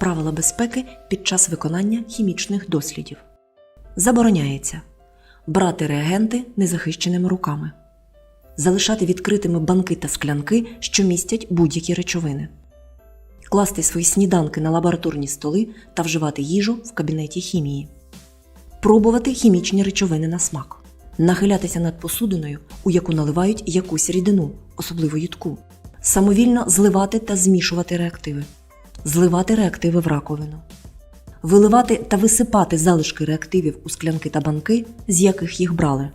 Правила безпеки під час виконання хімічних дослідів. Забороняється брати реагенти незахищеними руками, залишати відкритими банки та склянки, що містять будь-які речовини, класти свої сніданки на лабораторні столи та вживати їжу в кабінеті хімії, пробувати хімічні речовини на смак, нахилятися над посудиною, у яку наливають якусь рідину, особливо їдку, самовільно зливати та змішувати реактиви, зливати реактиви в раковину, виливати та висипати залишки реактивів у склянки та банки, з яких їх брали,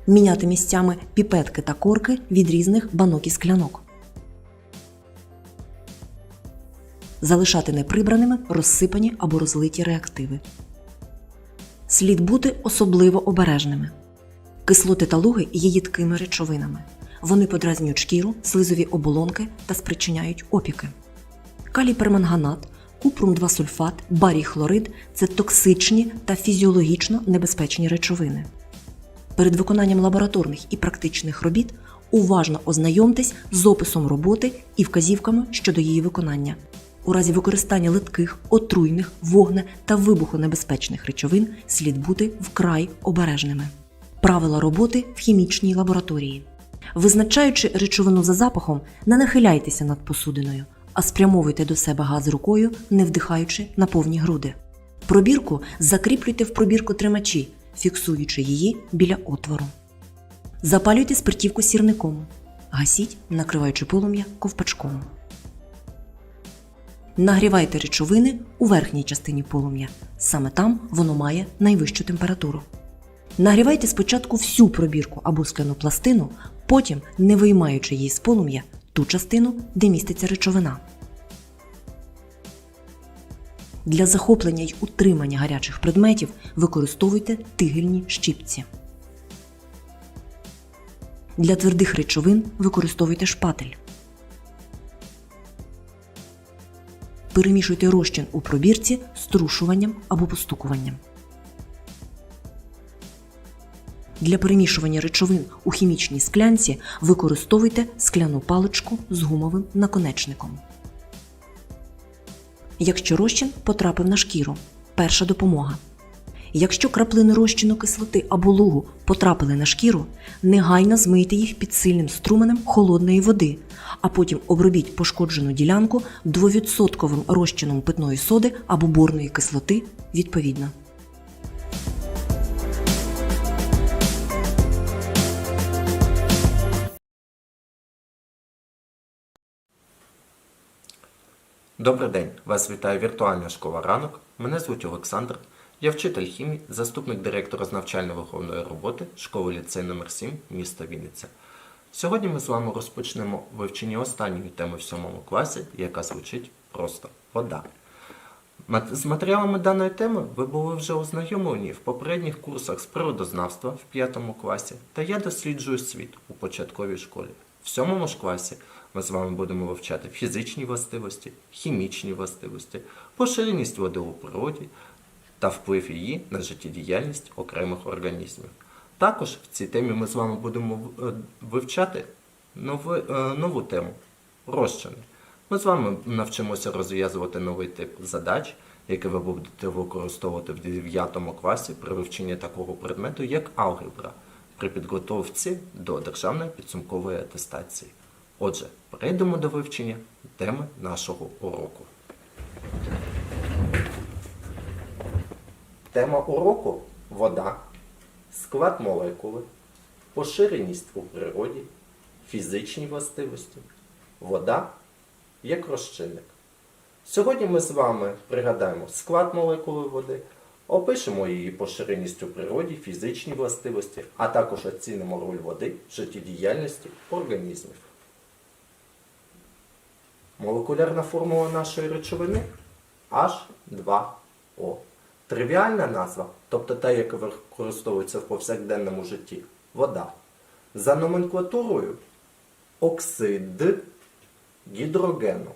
міняти місцями піпетки та корки від різних банок і склянок, залишати неприбраними розсипані або розлиті реактиви. Слід бути особливо обережними. Кислоти та луги є їдкими речовинами. Вони подразнюють шкіру, слизові оболонки та спричиняють опіки. Калій-перманганат, купрум-2-сульфат, барій-хлорид – це токсичні та фізіологічно небезпечні речовини. Перед виконанням лабораторних і практичних робіт уважно ознайомтесь з описом роботи і вказівками щодо її виконання. У разі використання липких, отруйних, вогне- та вибухонебезпечних речовин слід бути вкрай обережними. Правила роботи в хімічній лабораторії. Визначаючи речовину за запахом, не нахиляйтеся над посудиною, а спрямовуйте до себе газ рукою, не вдихаючи на повні груди. Пробірку закріплюйте в пробіркотримачі, фіксуючи її біля отвору. Запалюйте спиртівку сірником. Гасіть, накриваючи полум'я ковпачком. Нагрівайте речовини у верхній частині полум'я. Саме там воно має найвищу температуру. Нагрівайте спочатку всю пробірку або скляну пластину, потім, не виймаючи її з полум'я, ту частину, де міститься речовина. Для захоплення й утримання гарячих предметів використовуйте тигельні щипці. Для твердих речовин використовуйте шпатель. Перемішуйте розчин у пробірці струшуванням або постукуванням. Для перемішування речовин у хімічній склянці використовуйте скляну паличку з гумовим наконечником. Якщо розчин потрапив на шкіру – перша допомога. Якщо краплини розчину кислоти або лугу потрапили на шкіру, негайно змийте їх під сильним струменем холодної води, а потім обробіть пошкоджену ділянку 2% розчином питної соди або борної кислоти відповідно. Добрий день! Вас вітає віртуальна школа «Ранок». Мене звуть Олександр. Я вчитель хімії, заступник директора з навчально-виховної роботи школи-ліцей номер 7 міста Вінниця. Сьогодні ми з вами розпочнемо вивчення останньої теми в 7 класі, яка звучить просто «Вода». З матеріалами даної теми ви були вже ознайомлені в попередніх курсах з природознавства в 5 класі та «Я досліджую світ» у початковій школі. В 7 ж класі ми з вами будемо вивчати фізичні властивості, хімічні властивості, поширеність води у природі та вплив її на життєдіяльність окремих організмів. Також в цій темі ми з вами будемо вивчати нову тему – розчини. Ми з вами навчимося розв'язувати новий тип задач, який ви будете використовувати в 9 класі при вивченні такого предмету, як алгебра, при підготовці до державної підсумкової атестації. Отже, перейдемо до вивчення теми нашого уроку. Тема уроку – вода, склад молекули, поширеність у природі, фізичні властивості, вода як розчинник. Сьогодні ми з вами пригадаємо склад молекули води, опишемо її поширеність у природі, фізичні властивості, а також оцінимо роль води в життєдіяльності організмів. Молекулярна формула нашої речовини – H2O. Тривіальна назва, тобто та, яка використовується в повсякденному житті – вода. За номенклатурою – оксид гідрогену.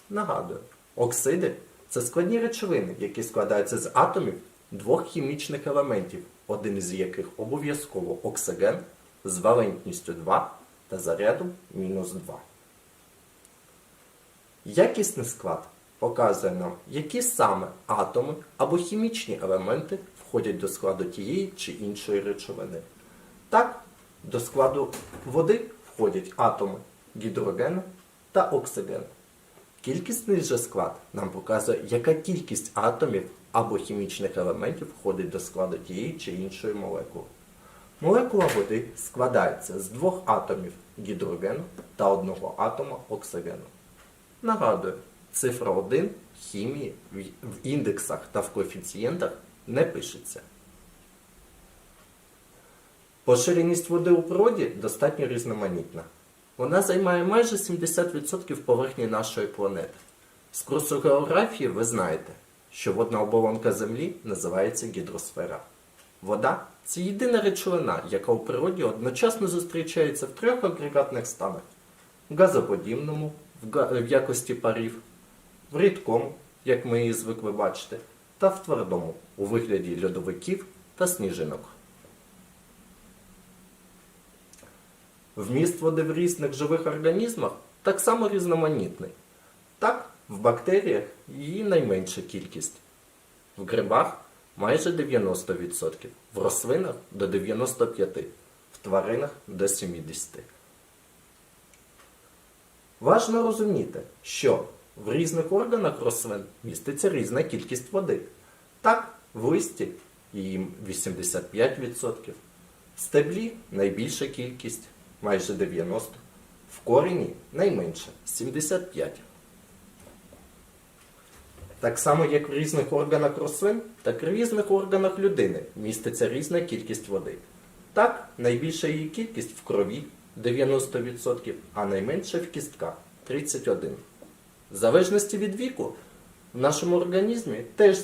Нагадую, оксиди – це складні речовини, які складаються з атомів двох хімічних елементів, один із яких обов'язково оксиген з валентністю 2 та зарядом -2. Якісний склад показує нам, які саме атоми або хімічні елементи входять до складу тієї чи іншої речовини. Так, до складу води входять атоми гідрогену та оксигену. Кількісний же склад нам показує, яка кількість атомів або хімічних елементів входить до складу тієї чи іншої молекули. Молекула води складається з двох атомів гідрогену та одного атома оксигену. Нагадую, цифра 1 в хімії в індексах та в коефіцієнтах не пишеться. Поширеність води у природі достатньо різноманітна. Вона займає майже 70% поверхні нашої планети. З курсу географії ви знаєте, що водна оболонка Землі називається гідросфера. Вода – це єдина речовина, яка у природі одночасно зустрічається в трьох агрегатних станах: в газоподібному, в якості парів, в рідкому, як ми її звикли бачити, та в твердому, у вигляді льодовиків та сніжинок. Вміст води в різних живих організмах так само різноманітний. Так, в бактеріях її найменша кількість. В грибах майже 90%, в рослинах до 95%, в тваринах до 70%. Важно розуміти, що в різних органах рослин міститься різна кількість води. Так, в листі її 85%, в стеблі найбільша кількість майже 90%, в корені найменше 75%. Так само, як в різних органах рослин, так і в різних органах людини міститься різна кількість води. Так, найбільша її кількість в крові 90%, а найменша в кістках 31%. В залежності від віку в нашому організмі теж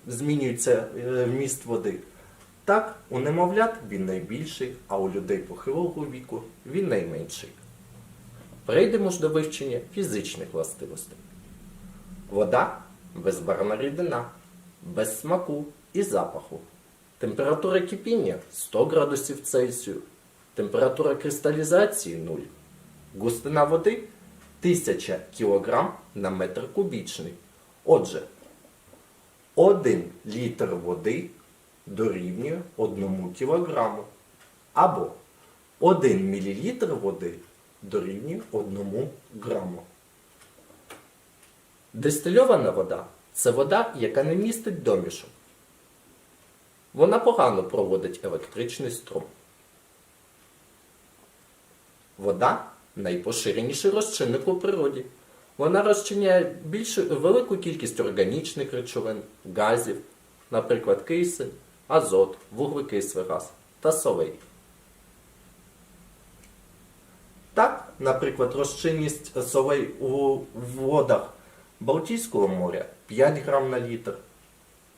змінюється вміст води. Так, у немовлят він найбільший, а у людей похилого віку він найменший. Перейдемо ж до вивчення фізичних властивостей. Вода – безбарвна рідина, без смаку і запаху. Температура кипіння – 100 градусів Цельсію. Температура кристалізації – 0. Густина води – 1000 кг на метр кубічний. Отже, 1 літр води дорівнює 1 кг. Або 1 мл води дорівнює 1 граму. Дистильована вода – це вода, яка не містить домішок. Вона погано проводить електричний струм. Вода – найпоширеніший розчинник у природі. Вона розчиняє велику кількість органічних речовин, газів, наприклад, кисень, азот, вуглекислий газ та солей. Так, наприклад, розчинність солей у водах Балтійського моря 5 грам на літр,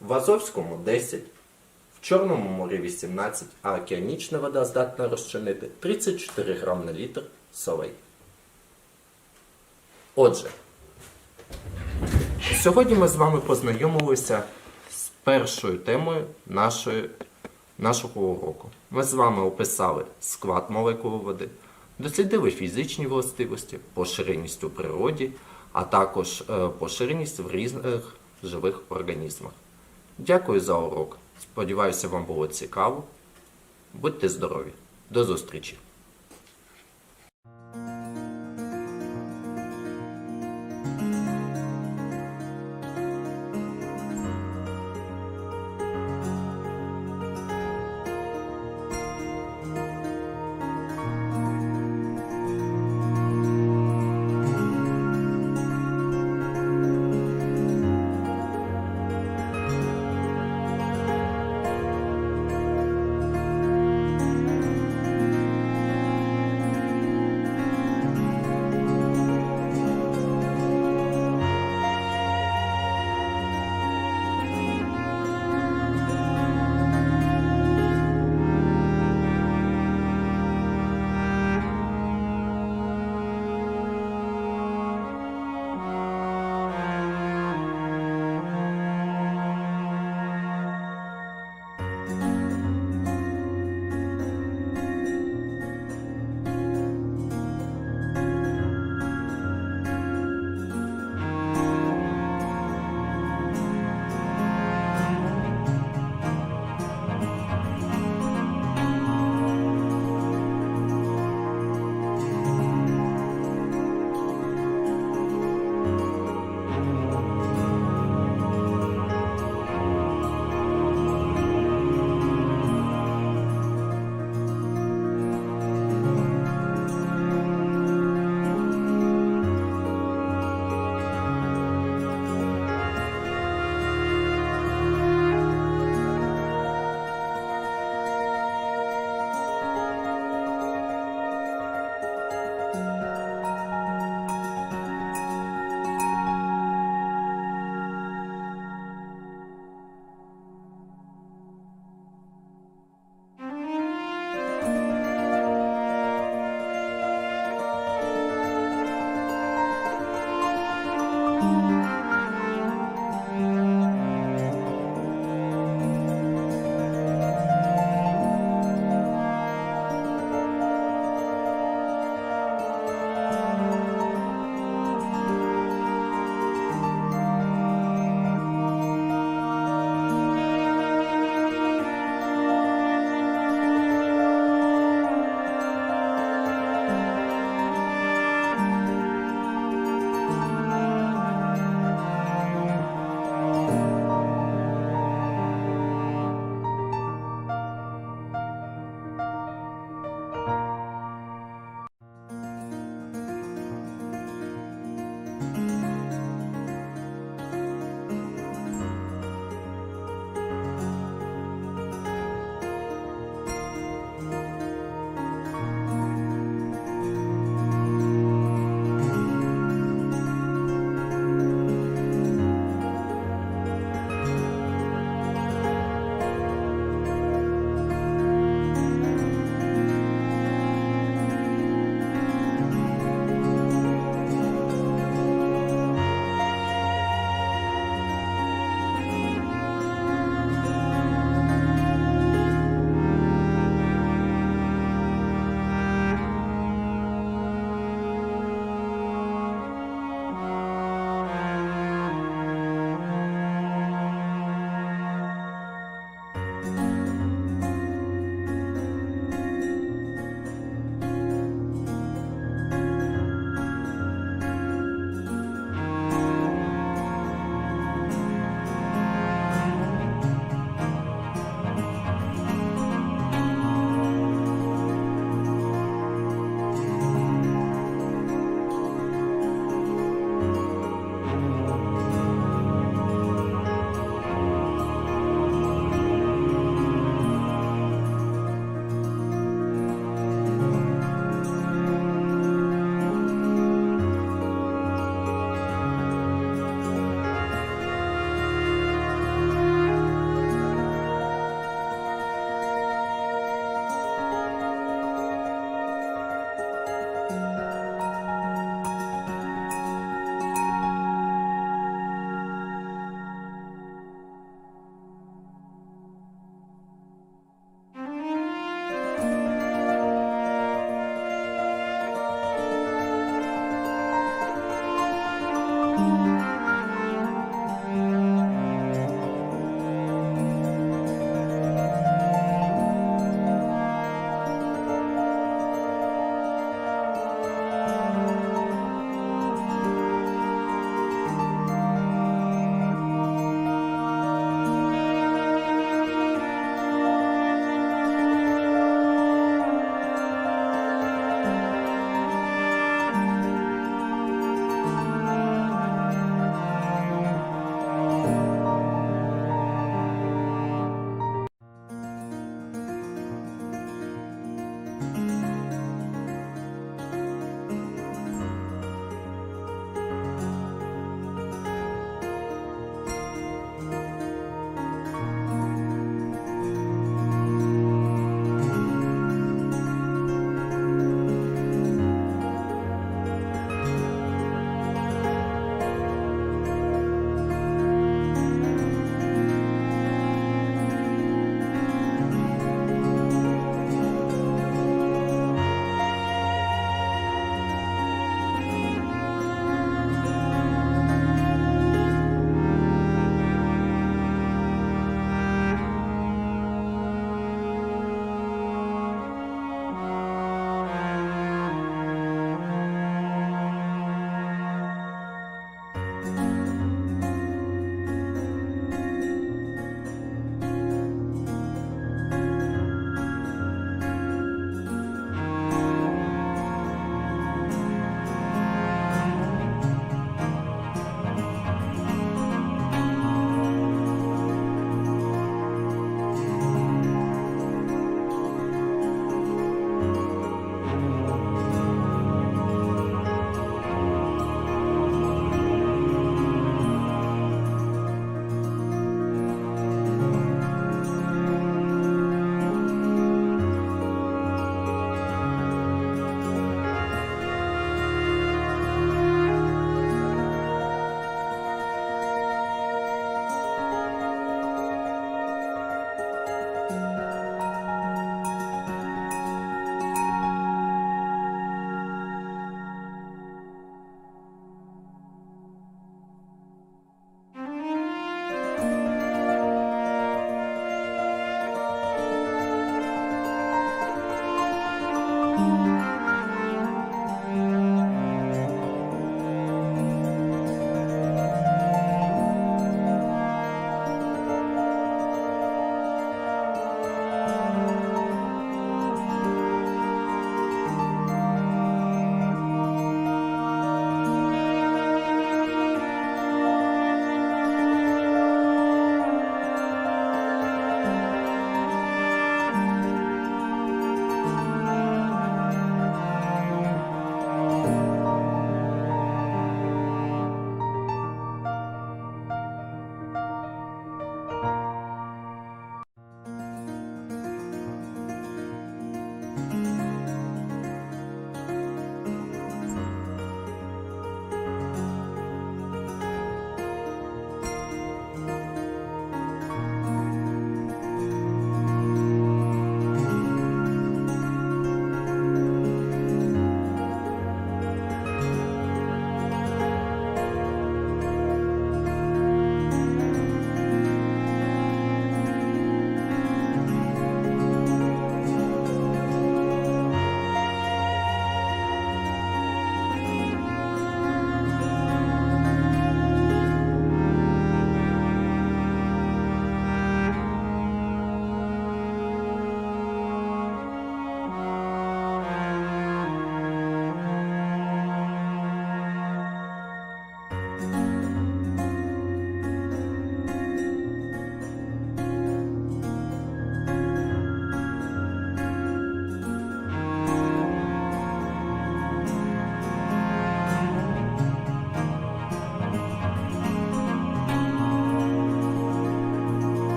в Азовському 10, в Чорному морі 18, а океанічна вода здатна розчинити 34 грам на літр солей. Отже, сьогодні ми з вами познайомилися з першою темою нашого уроку. Ми з вами описали склад молекул води, дослідили фізичні властивості, поширеність у природі, а також поширеність в різних живих організмах. Дякую за урок. Сподіваюся, вам було цікаво. Будьте здорові. До зустрічі!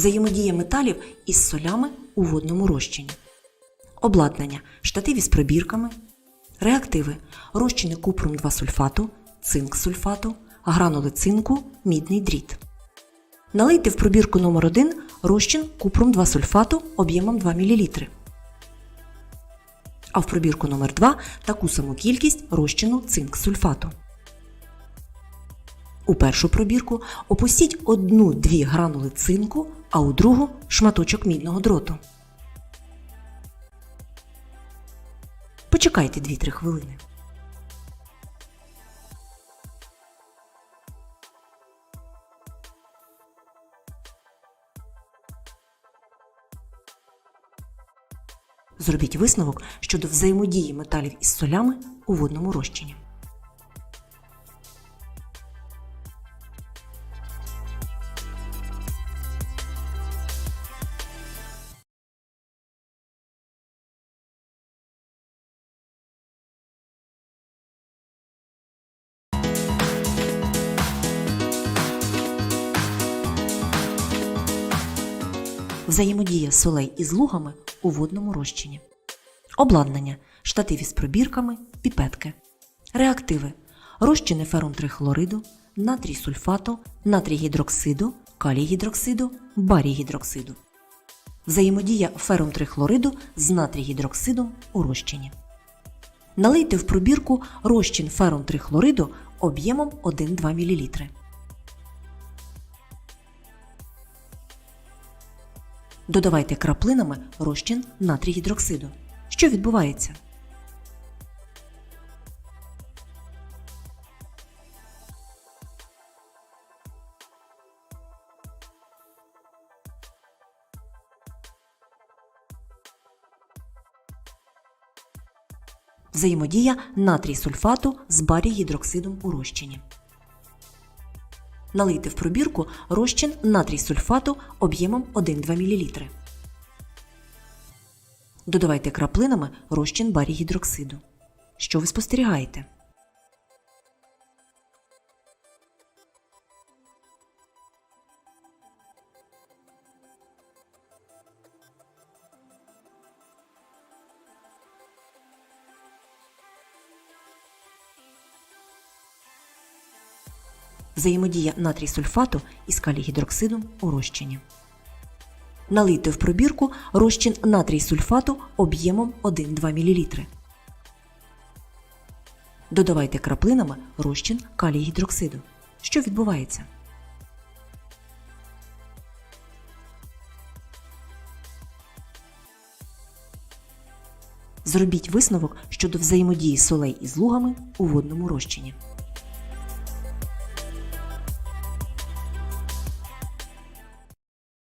Взаємодія металів із солями у водному розчині. Обладнання – штатив із пробірками. Реактиви – розчини купрум-2-сульфату, цинк-сульфату, гранули цинку, мідний дріт. Налийте в пробірку номер 1 розчин купрум-2-сульфату об'ємом 2 мл. А в пробірку номер 2 таку саму кількість розчину цинк-сульфату. У першу пробірку опустіть 1-2 гранули цинку, а у другу – шматочок мідного дроту. Почекайте 2-3 хвилини. Зробіть висновок щодо взаємодії металів із солями у водному розчині. Взаємодія солей із лугами у водному розчині. Обладнання – штатив із пробірками, піпетки. Реактиви – розчини ферум-трихлориду, натрій сульфату, натрій гідроксиду, калій гідроксиду, барій гідроксиду. Взаємодія ферум-трихлориду з натрій гідроксидом у розчині. Налийте в пробірку розчин ферум-трихлориду об'ємом 1-2 мл. Додавайте краплинами розчин натрій гідроксиду. Що відбувається? Взаємодія натрій сульфату з барій гідроксидом у розчині. Налийте в пробірку розчин натрій сульфату об'ємом 1-2 мл. Додавайте краплинами розчин барій гідроксиду. Що ви спостерігаєте? Взаємодія натрій сульфату із калій гідроксидом у розчині. Налийте в пробірку розчин натрій сульфату об'ємом 1-2 мл. Додавайте краплинами розчин калій гідроксиду. Що відбувається? Зробіть висновок щодо взаємодії солей із лугами у водному розчині.